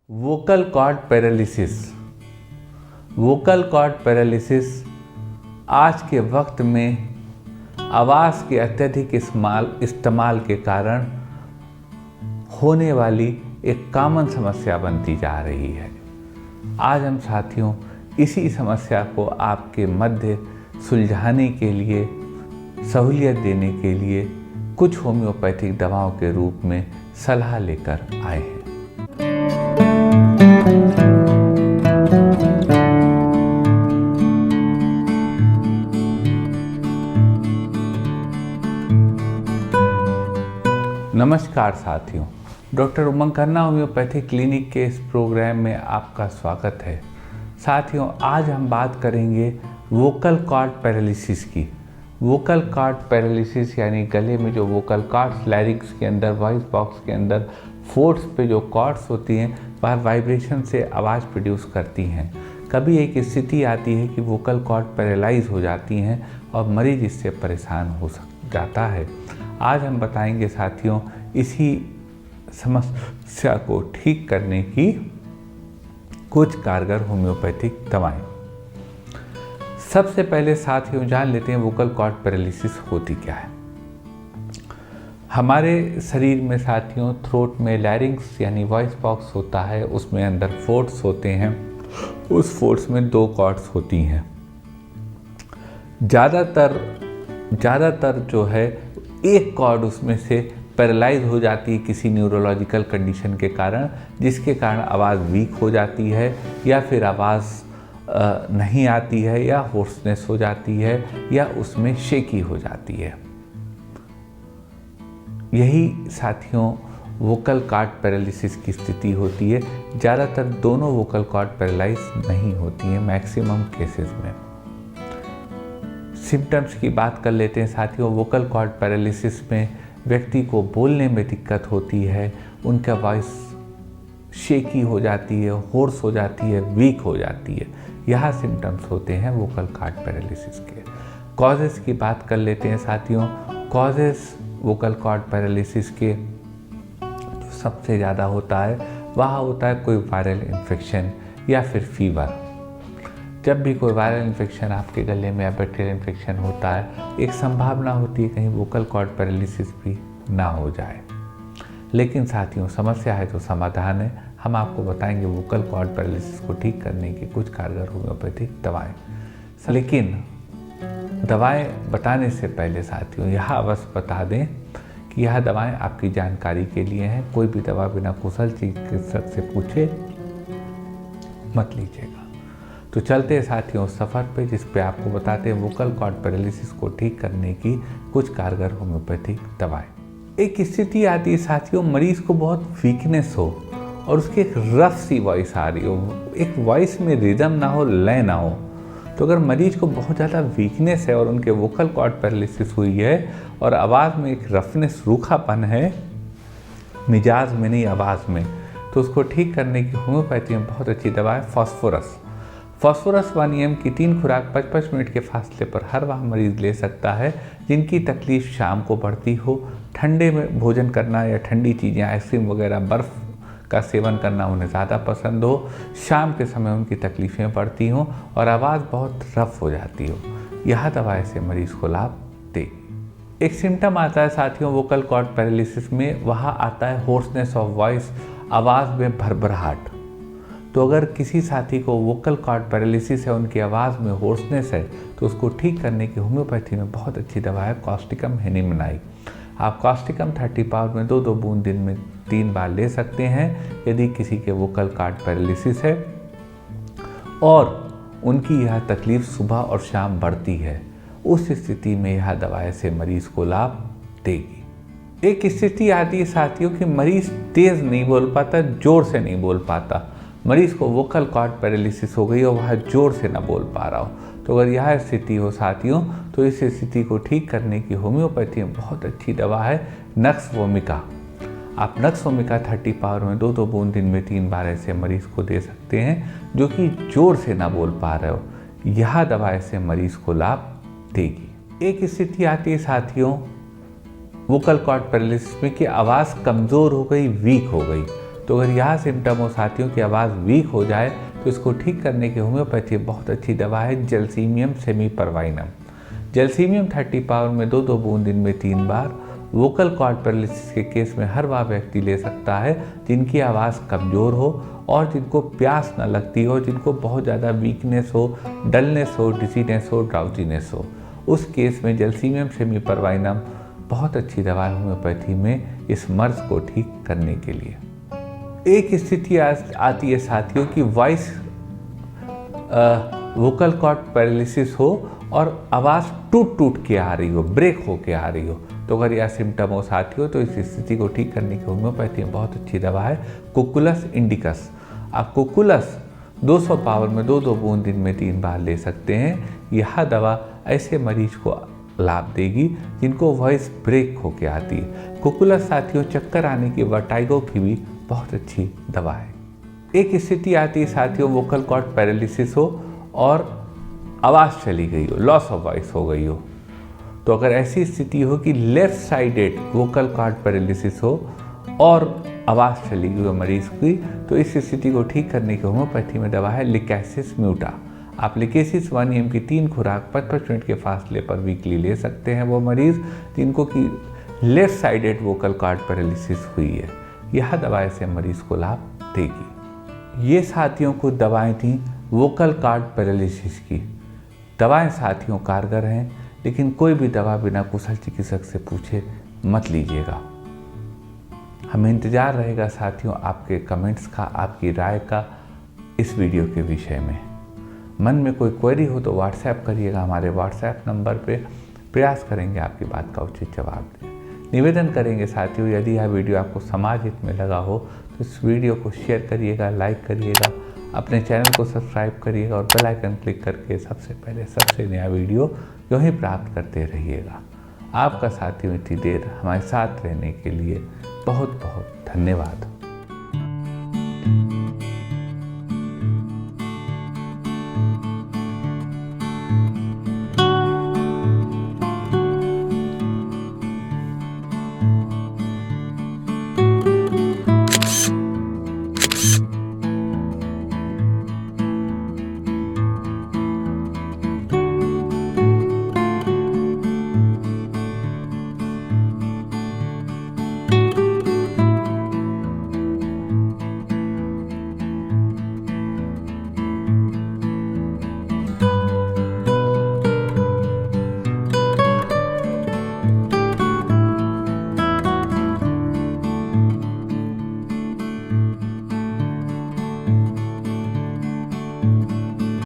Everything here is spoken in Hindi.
Vocal cord paralysis. Vocal cord paralysis आज के वक्त में आवाज़ के अत्यधिक इस्तेमाल के कारण होने वाली एक कॉमन समस्या बनती जा रही है। आज हम साथियों इसी समस्या को आपके मध्य सुलझाने के लिए, सहूलियत देने के लिए कुछ होम्योपैथिक दवाओं के रूप में सलाह लेकर आए हैं। नमस्कार साथियों, डॉक्टर उमंग खन्ना होम्योपैथिक क्लिनिक के इस प्रोग्राम में आपका स्वागत है। साथियों, आज हम बात करेंगे वोकल कॉर्ड पैरालिसिस की। वोकल कॉर्ड पैरालिसिस यानी गले में जो वोकल कॉर्ड्स, लैरिंक्स के अंदर, वॉइस बॉक्स के अंदर फोर्ट्स पे जो कॉर्ड्स होती हैं वह वाइब्रेशन से आवाज़ प्रोड्यूस करती हैं। कभी एक स्थिति आती है कि वोकल कॉर्ड पैरालाइज हो जाती हैं और मरीज इससे परेशान हो जाता है। आज हम बताएंगे साथियों इसी समस्या को ठीक करने की कुछ कारगर होम्योपैथिक दवाएं। सबसे पहले साथियों जान लेते हैं वोकल कॉर्ड पैरालिसिस होती क्या है। हमारे शरीर में साथियों थ्रोट में लैरिंक्स यानी वॉइस बॉक्स होता है, उसमें अंदर फोर्ट्स होते हैं। उस फोर्ट्स में दो कॉर्ड्स होती हैं। ज़्यादातर जो है एक कॉर्ड उसमें से पैरालाइज हो जाती है किसी न्यूरोलॉजिकल कंडीशन के कारण, जिसके कारण आवाज़ वीक हो जाती है या फिर आवाज़ नहीं आती है या होर्सनेस हो जाती है या उसमें शेकी हो जाती है। यही साथियों वोकल कॉर्ड पैरालिसिस की स्थिति होती है। ज़्यादातर दोनों वोकल कॉर्ड पैरालाइज नहीं होती हैं, मैक्सिमम केसेस में। सिम्टम्स की बात कर लेते हैं साथियों। वोकल कॉर्ड पैरालिसिस में व्यक्ति को बोलने में दिक्कत होती है, उनका वॉइस शेकी हो जाती है, होर्स हो जाती है, वीक हो जाती है। यह सिम्टम्स होते हैं वोकल कॉर्ड पैरालिसिस के। कॉजेज़ की बात कर लेते हैं साथियों। कॉजेज़ वोकल कॉर्ड पैरालिसिस के जो सबसे ज़्यादा होता है वह होता है कोई वायरल इन्फेक्शन या फिर फीवर। जब भी कोई वायरल इन्फेक्शन आपके गले में या बैक्टीरियल इन्फेक्शन होता है, एक संभावना होती है कहीं वोकल कॉर्ड पैरालिसिस भी ना हो जाए। लेकिन साथियों समस्या है तो समाधान है। हम आपको बताएंगे वोकल कॉर्ड पैरालिसिस को ठीक करने की कुछ कारगर होम्योपैथिक दवाएं। लेकिन दवाएं बताने से पहले साथियों यह अवश्य बता दें कि यह दवाएं आपकी जानकारी के लिए हैं। कोई भी दवा बिना कुशल चिकित्सक से पूछे मत लीजिएगा। तो चलते हैं साथियों सफ़र पे, जिस पे आपको बताते हैं वोकल कॉर्ड पैरालिसिस को ठीक करने की कुछ कारगर होम्योपैथिक दवाएं। एक स्थिति आती है साथियों, मरीज को बहुत वीकनेस हो और उसकी एक रफ सी वॉइस आ रही हो, एक वॉइस में रिदम ना हो, लय ना हो। तो अगर मरीज को बहुत ज़्यादा वीकनेस है और उनके वोकल कॉर्ड पैरालिसिस हुई है और आवाज़ में एक रफनेस, रूखापन है, मिजाज में नहीं आवाज़ में, तो उसको ठीक करने की होम्योपैथी में बहुत अच्छी दवा है फॉस्फोरस। फॉस्फोरस 1 mg की 3 खुराक 55 मिनट के फासले पर हर वह मरीज़ ले सकता है जिनकी तकलीफ़ शाम को बढ़ती हो, ठंडे में भोजन करना या ठंडी चीज़ें, आइसक्रीम वगैरह, बर्फ़ का सेवन करना उन्हें ज़्यादा पसंद हो, शाम के समय उनकी तकलीफ़ें बढ़ती हों और आवाज़ बहुत रफ हो जाती हो। यह दवा ऐसे मरीज़ को लाभ देगी। एक सिम्टम आता है साथियों वोकल कॉर्ड पैरालिसिस में, वह आता है होर्सनेस ऑफ वॉइस, आवाज़ में भरभराहट। तो अगर किसी साथी को वोकल कॉर्ड पैरालिसिस है, उनकी आवाज़ में होर्सनेस है, तो उसको ठीक करने की होम्योपैथी में बहुत अच्छी दवा है कॉस्टिकम हेनिमनाई। आप कॉस्टिकम 30 पाउडर में 2-2 बूंद दिन में 3 बार ले सकते हैं। यदि किसी के वोकल कॉर्ड पैरालिसिस है और उनकी यह तकलीफ़ सुबह और शाम बढ़ती है, उस स्थिति में यह दवा ऐसे मरीज़ को लाभ देगी। एक स्थिति आती है साथियों कि मरीज़ तेज़ नहीं बोल पाता, ज़ोर से नहीं बोल पाता। मरीज़ को वोकल कॉर्ड पैरालिसिस हो गई और वह ज़ोर से ना बोल पा रहा हो। तो अगर यह स्थिति हो साथियों, तो इस स्थिति को ठीक करने की होम्योपैथी में बहुत अच्छी दवा है नक्स वोमिका। आप नक्स वोमिका 30 पाउडर में 2-2 बूंद दिन में 3 बार ऐसे मरीज़ को दे सकते हैं जो कि ज़ोर से ना बोल पा रहे हो। यह दवा ऐसे मरीज़ को लाभ देगी। एक स्थिति आती है साथियों वोकल कॉर्ड पैरालिसिस में कि आवाज़ कमज़ोर हो गई, वीक हो गई। तो अगर यह सिम्टम हो साथियों की आवाज़ वीक हो जाए तो इसको ठीक करने की होम्योपैथी बहुत अच्छी दवा है जलसीमियम सेमीपरवाइनम। जलसीमियम 30 पावर में 2-2 बूंद दिन में 3 बार। वोकल कॉर्ड पैरालिसिस के केस में हर वह व्यक्ति ले सकता है जिनकी आवाज़ कमज़ोर हो और जिनको प्यास न लगती हो, जिनको बहुत ज़्यादा वीकनेस हो, डलनेस हो, डिजीनेस हो, ड्राउजीनेस हो। उस केस में जलसीमियम सेमीपरवाइनम बहुत अच्छी दवा है होम्योपैथी में इस मर्ज को ठीक करने के लिए। एक स्थिति आती है साथियों की वॉइस वोकल कॉर्ड पैरालिसिस हो और आवाज़ टूट टूट के आ रही हो, ब्रेक हो के आ रही हो। तो अगर यह सिम्टम हो साथियों तो इस स्थिति को ठीक करने की होम्योपैथी में बहुत अच्छी दवा है कुकुलस इंडिकस। आप कुकुलस 200 पावर में 2-2 बूंद दिन में 3 बार ले सकते हैं। यह दवा ऐसे मरीज को लाभ देगी जिनको वॉइस ब्रेक होके आती है। कुकुलस साथियों चक्कर आने की, वर्टाइगो की भी बहुत अच्छी दवा है। एक स्थिति आती है साथियों वोकल कॉर्ड पैरालिसिस हो और आवाज़ चली गई हो, लॉस ऑफ वॉइस हो गई हो। तो अगर ऐसी स्थिति हो कि left sided vocal cord paralysis हो और आवाज़ चली गई हो मरीज की, तो इस स्थिति को ठीक करने की होम्योपैथी में दवा है लिकैसिस म्यूटा। आप लिकैसिस 1 mg की 3 खुराक 55 मिनट के फासले पर वीकली ले सकते हैं वो मरीज जिनको कि left sided vocal cord paralysis हुई है। यह दवा ऐसे मरीज को लाभ देगी। ये साथियों को दवाएं थी वोकल कॉर्ड पैरालिसिस की। दवाएं साथियों कारगर हैं, लेकिन कोई भी दवा बिना कुशल चिकित्सक से पूछे मत लीजिएगा। हमें इंतज़ार रहेगा साथियों आपके कमेंट्स का, आपकी राय का इस वीडियो के विषय में। मन में कोई क्वेरी हो तो व्हाट्सएप करिएगा हमारे व्हाट्सएप नंबर पे, प्रयास करेंगे आपकी बात का उचित जवाब दें। निवेदन करेंगे साथियों यदि यह वीडियो आपको समाज हित में लगा हो तो इस वीडियो को शेयर करिएगा, लाइक करिएगा, अपने चैनल को सब्सक्राइब करिएगा और बेल आइकन क्लिक करके सबसे पहले सबसे नया वीडियो यूँ ही प्राप्त करते रहिएगा। आपका साथियों इतनी देर हमारे साथ रहने के लिए बहुत बहुत धन्यवाद।